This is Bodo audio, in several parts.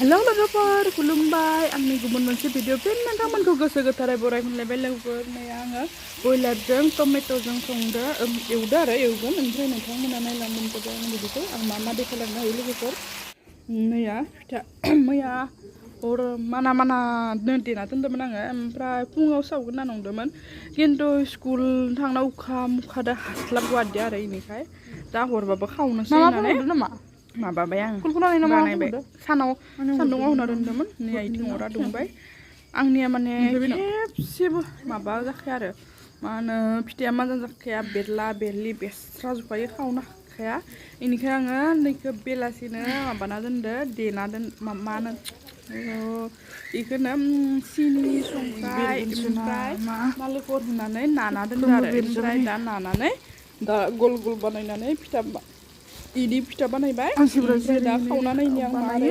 Hello logofer, खुलुमबाय आंनि गुबुन मोनसे भिडिअ फिन नोंथांमोनखौ गोसो गोथारै बरायहरलायबाय लोगोफोर नै आङो बयलारजों टमेट'जों संदो एवदो आरो एवगोन ओमफ्राय नोंथांमोना नायलांगोन आं बिदिखौ आं मा देखायलांनो हायो लोगोफोर मैया फिथा मैया हर माना देना दोन्दोंमोन आङो ओमफ्राय फुङाव सावगोन होनना नंदोंमोन खिन्थु स्कुल थांना उखा मुखादो हास्लाबगवादिया आरो इनिखाय दा हरबाबो खावनोसै होननानै माबाबाय आं बानायबाय सान्दुङाव होना दोन्दोंमोन नै आथिं अरा दुंबाय आंनिया माने खेबसेबो माबा जाखाया आरो मा होनो फिथाइया मोजां जाखाया बेरला बेरलि बेस्रा जोबखायो खावनो हाखाया बेनिखाय आङो नैखौ बेलासिनो माबाना दोनदो देना मा होनो बेखौनो सिनि संख्रि ओमफ्राय नालेंखर होनानै नाना दोनदो आरो ओमफ्राय दा नानानै दा गल गल बानायनानै फिथा इदि फिथा बानायबाय ओमफ्राय दा खावना नायनि आं मारै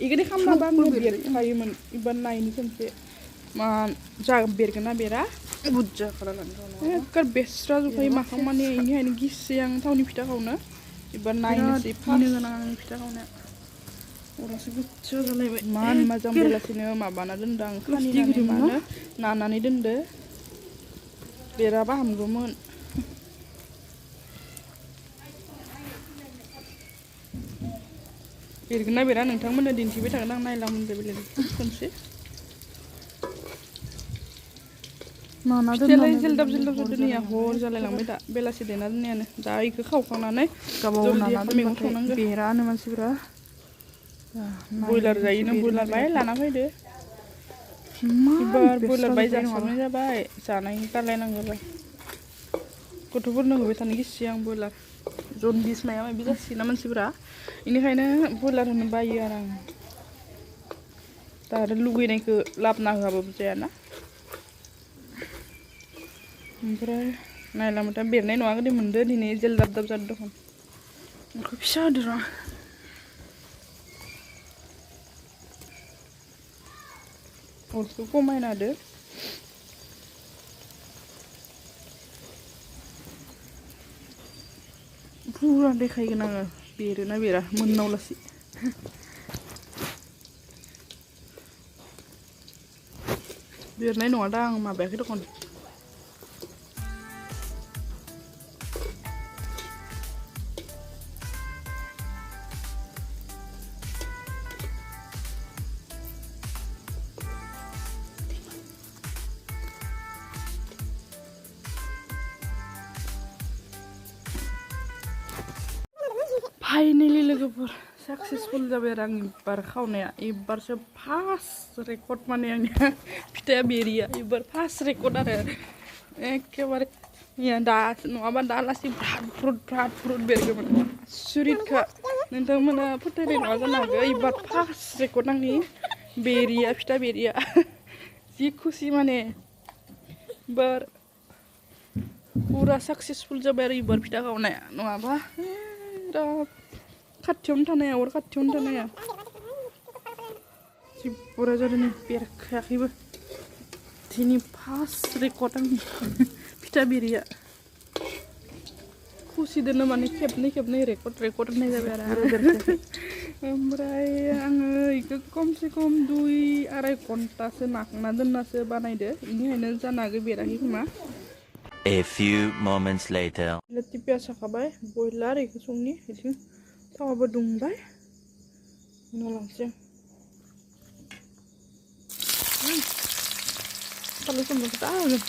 इगोदि खालामनाबा आङो बेरखायोमोन एबार नायनि खनसे मा जा बेरगोन ना बेरा बुरजा खालामनानै एखे बेस्रा जोबखायो माखां माने इनिखायनो गिसै आं थावनि फिथा खावनो एबार नायनोसै फानो गोनां आंनि फिथा खावनाया अरासो गोच्चा जालायबाय मान मोजां बेलासिनो माबाना दोनदों आं खानिनानै मानो नानानै दोनदो बेराबा हामगौमोन बेरगोन ना बेरा नोंथांमोननो दिन्थिबाय थागोन आं नायलांदो बेलेग खनसे फिथाइयालाय जेलदाब दोनैया हर जालायलांबाय दा बेलासि देना दोननायानो दा इखौ खावखांनानै जल्दि मैगं संनांगौ बेरानो मानसिफोरा बयलार जायोनो बयलार बाय लाना फैदो एबार बयलार बाय जासाबनाय जाबाय जानायनि गारलायनांगौ गथ'फोरनो होबाय थानो गिसि आं बयलार जन्दिस माया माबि जासिगोन मानसिफोरा बेनिखायनो बयलार होनो बायो आरो आं दा आरो लुगैनायखौ लाबोना होआबाबो जायाना ओमफ्राय नायलांबाथाय बेरनाय नङा गोदै मोनदो दिनै जेलदाब जादों दखन ओंख्रि फिसा होदो र' अरखौ खमायना होदो फुरा देखायगोन आङो बेरोना बेरा मोननावलासि बेरनाय नङा दा आं माबायाखै दखन फाइनेलि लोगोफोर साक्सेसफुल जाबाय आरो आं एबार खावनाया एबारसो फार्स्ट रेकर्ड माने आंनिया फिथाइया बेरिया एबार फार्स्ट रेकर्ड आरो एखेबारे दा नङाबा दा लासै फ्राद फ्रुट बेरगौमोन आसुरितखा नोंथांमोना फोथायनाय नङा जानो हागौ एबार फार्स्ट रेकर्ड आंनि बेरिया फिथा बेरिया जि खुसि माने एबार पुरा साक्सेसफुल जाबाय आरो एबार फिथा खावनाया नङाबा बिराद खाथियावनो थानाया अर खाथियावनो थानाया जि बुरा जादों बेरखायाखैबो दिनै फार्स्ट रेकर्ड आंनि फिथा बेरिया खुसिदोनो माने खेबनै रेकर्ड होननाय जाबाय आरो ओमफ्राय आङो बेखौ खमसे खम 2-2.5 घन्टासो नाखांना दोननासो बानायदो बेनिखायनो जानो हागौ बेराखै खोमा A few moments later. Lati piasa kabay, boiler itu sungni, itu tawa bedung bay, langsung. Kalau semua kita ada.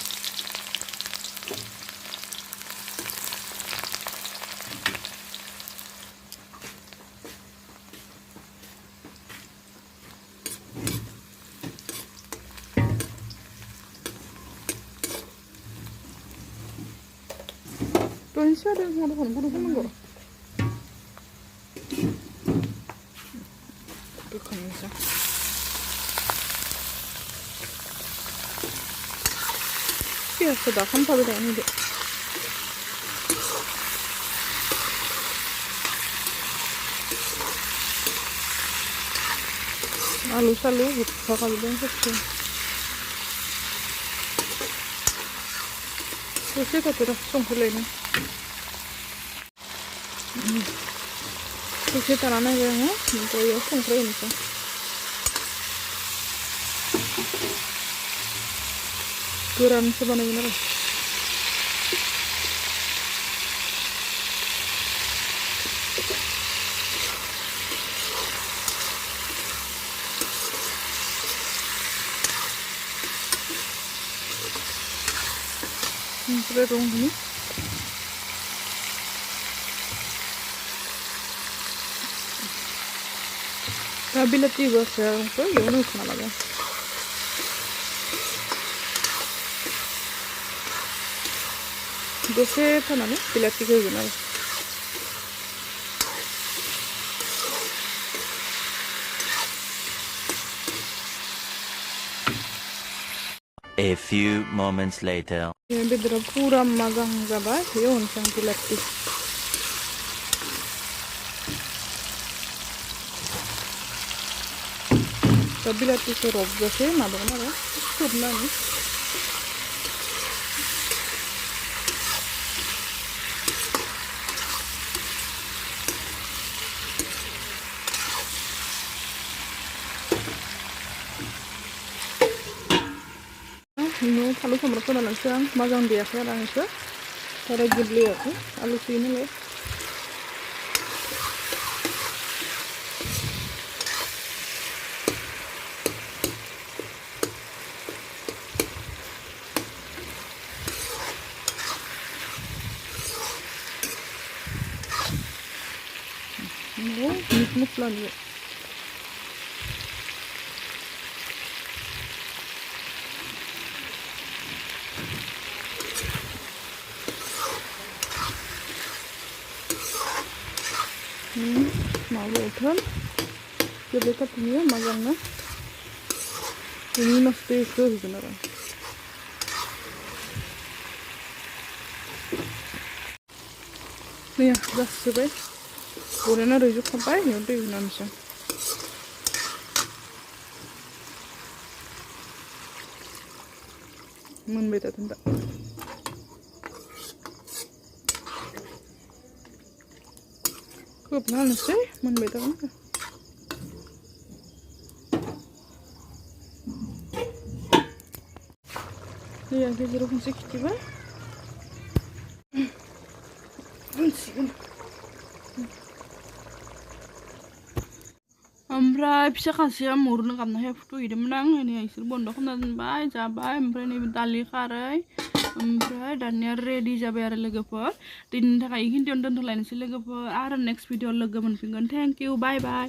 Tuan siapa yang mau guru enggak? Bukan bisa. Iya sudah kan pada ini deh. Lalu bakal banget sih. Terus kita terus sungguh ini. Terus kita nana ya, untuk ya sungguh ini. गोरानसो बानायगोन आरो ओमफ्राय रं होनि दा बिलाथि होआखै रंखौ एवनो होखाना लागोन दसे थानानै बिलाथिखौ होगोन आरो A few moments later. बेदरा पुरा मोजां जाबाय बेयाव होनोसै आं बिलाथि दा बिलाथिखौ रबजासे माबागोन आरो खोबनानै ini falu sambar ko na lang siya magang biyak na lang siya para gibli ako alusin ulit ini meat lang yun mau utan jadi katanya magangnya ini mesti itu sebenarnya nih ya udah selesai udah rujuk sampai ya udah nanti membeda tenda खूब ना नसे मन बेटा उनका ये आगे जरूर मुझे कितनी बार ओमफ्राय फिसा खासेया मुरनो गाबनाय फट' हैदोंमोन आं नै इसोर बन्द' खालामना दोनबाय जाबाय ओमफ्राय नै दालि खारै ओमफ्राय दानिया रेडि जाबाय आरो लोगोफोर दिनैनि थाखाय इखिनियावनो दोनथ'लायनोसै लोगोफोर आरो नेक्स्ट भिडिअ लोगो मोनफिनगोन थेंक इउ बाय बाय